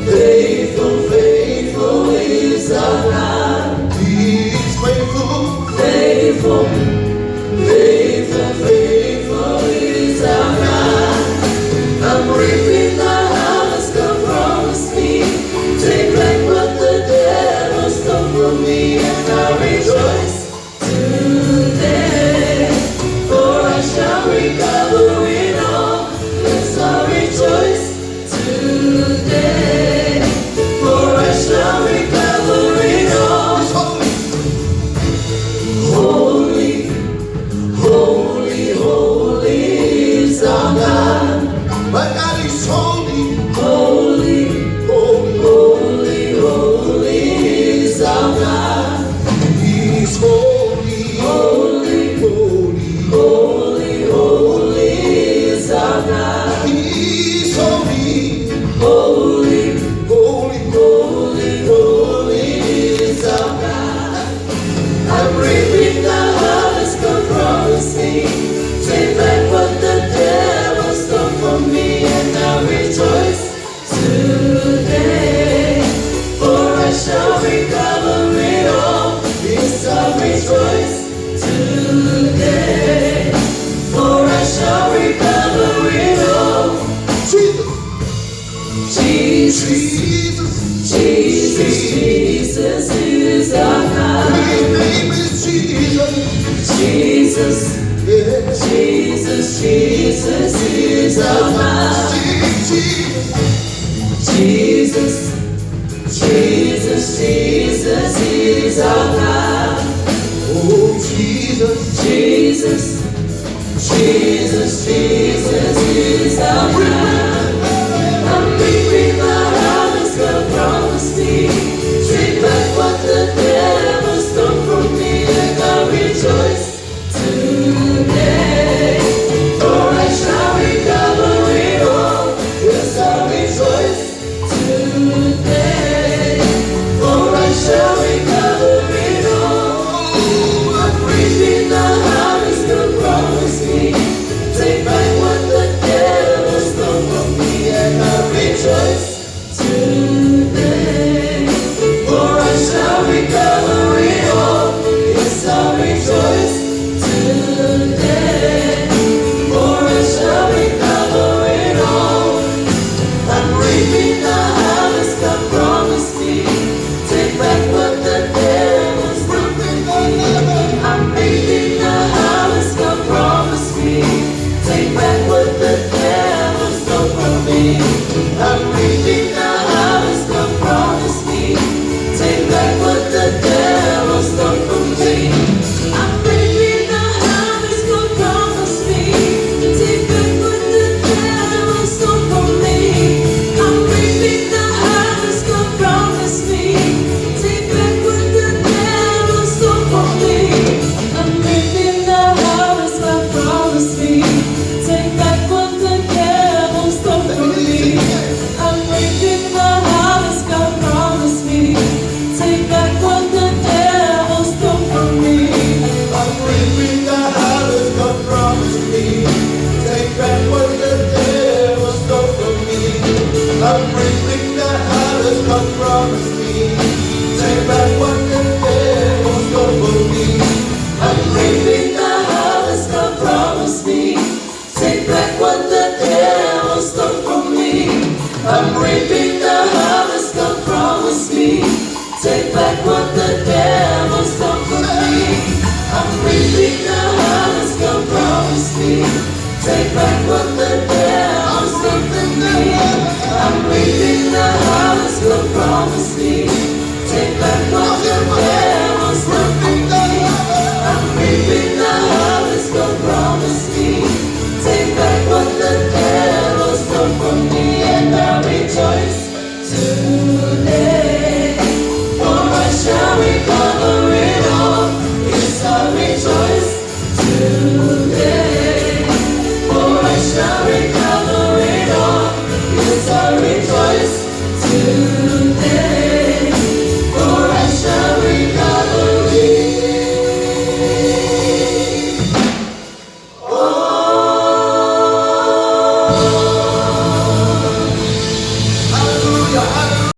Faithful, faithful is our God. He's faithful. Faithful, faithful, faithful is our God. I'm reaping the harvest God promised me. Take back what the devil stole from me, and I rejoice today. For I shall recover it all. Yes, I rejoice today. For I shall recover it all. Holy, holy, holy is our God. My God is holy. Holy, Holy. holy, holy is our God. He's holy. Holy, Holy. holy, holy is our God. He's holy. Holy, Holy. holy, holy is our God. I'm reaping the harvest God promised me. Take back what the devil stole from me, and I rejoice today. For I shall recover it all. Yes, I rejoice today. For I shall recover it all. Jesus. Jesus, Jesus, Jesus is our God. His name is Jesus. Jesus, Yeah. Jesus, Jesus is our God. Jesus. Jesus, Jesus, Jesus is our God. Oh, Jesus. Jesus, Jesus, Jesus is our God. I'm reaping the harvest God promised me. Take back what the devil stole from me, and I rejoice today. For I shall recover it all. Yes, I rejoice today. For I shall recover it all. I'm reaping the harvest God promised me. Take back what the devil stole from me, and I rejoice today. For I shall recover it all. Yes, I rejoice today. For I shall recover it all. I'm reaping the harvest God promised me. Take back what the devil stole from me. I'm reaping the harvest God promised me. Take back what the devil stole from me. I'm reaping the harvest God promised me. Take back what the devil stole from me. I'm reaping the harvest God promised me. Take back what the devil stole from me. I'm reaping the harvest God promised me. Take back what the devil stole from me. I'm reaping the harvest God promised me. Take back what the devil stole from me. I'm reaping the harvest God promised me. Take back what the devil stole from me. I'm reaping the harvest God promised me. Take back what the devil stole from me. I'm reaping the harvest God promised me. Take back what the devil stole from me. I'm reaping the harvest God promised me. Take back what the devil stole from me. I'm reaping the harvest God promised me. Take back what the devil stole from me. I'm reaping the harvest God promised me. Take back what